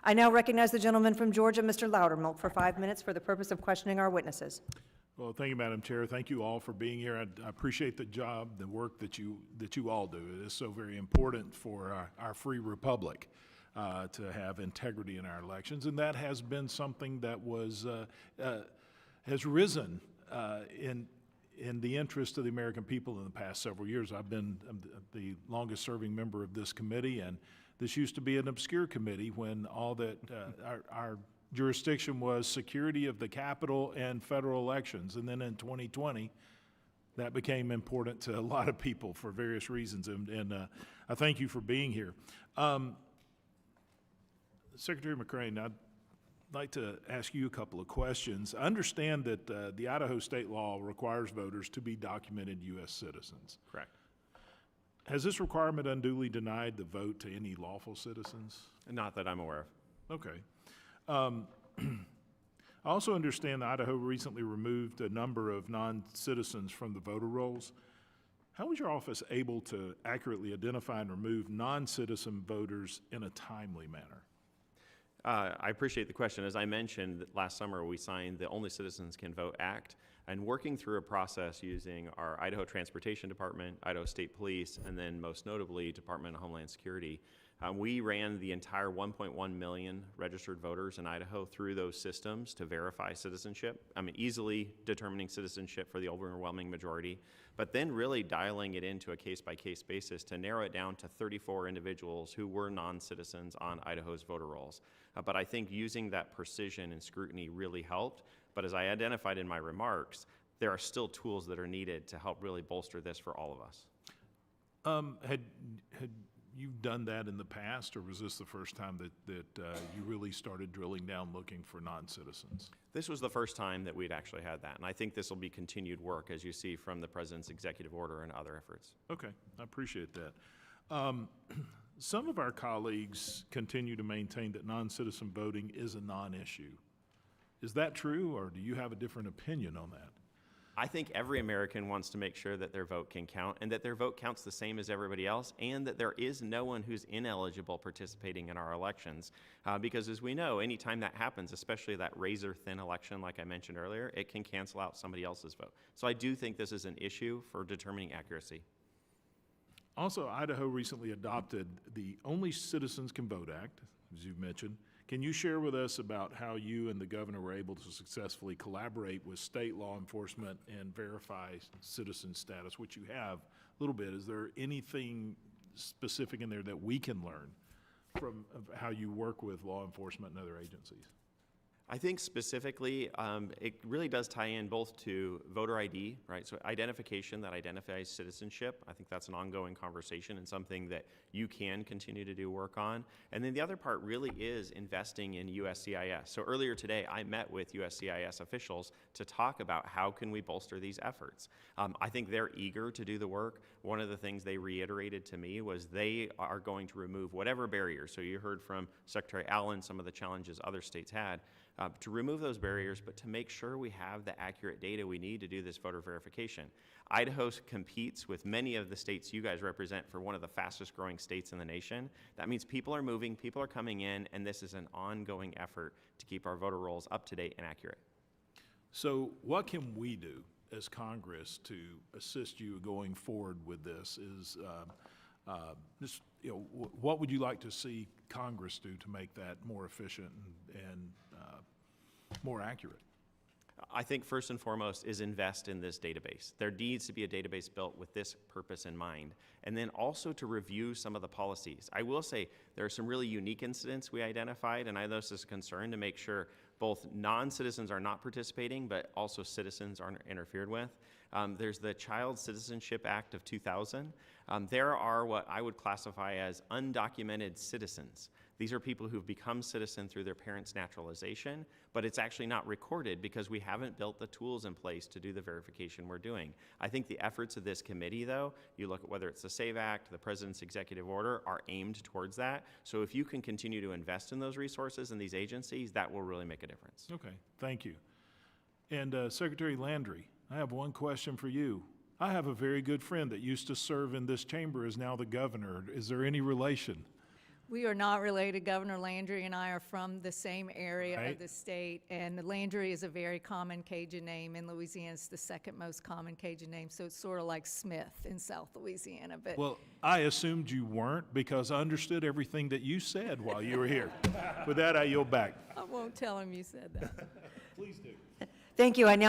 I now recognize the gentleman from Georgia, Mr. Loudermilk, for 5 minutes for the purpose of questioning our witnesses. Well, thank you, Madam Chair. Thank you all for being here. I appreciate the job, the work that you all do. It is so very important for our free republic to have integrity in our elections, and that has been something that has risen in the interest of the American people in the past several years. I'm the longest-serving member of this committee, and this used to be an obscure committee when all that our jurisdiction was security of the Capitol and federal elections. And then in 2020, that became important to a lot of people for various reasons. And I thank you for being here. Secretary McGrane, I'd like to ask you a couple of questions. I understand that the Idaho state law requires voters to be documented U.S. citizens. Correct. Has this requirement unduly denied the vote to any lawful citizens? Not that I'm aware of. Okay. I also understand that Idaho recently removed a number of non-citizens from the voter rolls. How was your office able to accurately identify and remove non-citizen voters in a timely manner? I appreciate the question. As I mentioned, last summer we signed the Only Citizens Can Vote Act, and working through a process using our Idaho Transportation Department, Idaho State Police, and then most notably Department of Homeland Security, we ran the entire 1.1 million registered voters in Idaho through those systems to verify citizenship. I mean, easily determining citizenship for the overwhelming majority, but then really dialing it into a case-by-case basis to narrow it down to 34 individuals who were non-citizens on Idaho's voter rolls. But I think using that precision and scrutiny really helped. But as I identified in my remarks, there are still tools that are needed to help really bolster this for all of us. Had you done that in the past, or was this the first time that you really started drilling down looking for non-citizens? This was the first time that we'd actually had that, and I think this will be continued work, as you see from the President's executive order and other efforts. Okay, I appreciate that. Some of our colleagues continue to maintain that non-citizen voting is a non-issue. Is that true, or do you have a different opinion on that? I think every American wants to make sure that their vote can count and that their vote counts the same as everybody else, and that there is no one who's ineligible participating in our elections. Because as we know, anytime that happens, especially that razor-thin election like I mentioned earlier, it can cancel out somebody else's vote. So I do think this is an issue for determining accuracy. Also, Idaho recently adopted the Only Citizens Can Vote Act, as you've mentioned. Can you share with us about how you and the governor were able to successfully collaborate with state law enforcement and verify citizen status, which you have a little bit? Is there anything specific in there that we can learn from how you work with law enforcement and other agencies? I think specifically, it really does tie in both to voter ID, right? So identification that identifies citizenship. I think that's an ongoing conversation and something that you can continue to do work on. And then the other part really is investing in USCIS. So earlier today, I met with USCIS officials to talk about how can we bolster these efforts. I think they're eager to do the work. One of the things they reiterated to me was they are going to remove whatever barriers. So you heard from Secretary Allen some of the challenges other states had. To remove those barriers, but to make sure we have the accurate data we need to do this voter verification. Idaho competes with many of the states you guys represent for one of the fastest growing states in the nation. That means people are moving, people are coming in, and this is an ongoing effort to keep our voter rolls up to date and accurate. So what can we do as Congress to assist you going forward with this? Is just, you know, what would you like to see Congress do to make that more efficient and more accurate? I think first and foremost is invest in this database. There needs to be a database built with this purpose in mind. And then also to review some of the policies. I will say there are some really unique incidents we identified, and I know this is a concern to make sure both non-citizens are not participating, but also citizens aren't interfered with. There's the Child Citizenship Act of 2000. There are what I would classify as undocumented citizens. These are people who've become citizen through their parents' naturalization, but it's actually not recorded because we haven't built the tools in place to do the verification we're doing. I think the efforts of this committee, though, you look at whether it's the SAVE Act, the President's executive order, are aimed towards that. So if you can continue to invest in those resources and these agencies, that will really make a difference. Okay, thank you. And Secretary Landry, I have one question for you. I have a very good friend that used to serve in this chamber, is now the governor. Is there any relation? We are not related. Governor Landry and I are from the same area Right. of the state, and Landry is a very common Cajun name. In Louisiana, it's the second most common Cajun name, so it's sort of like Smith in South Louisiana, but Well, I assumed you weren't because I understood everything that you said while you were here. With that, I yield back. I won't tell him you said that. Please do. Thank you. I now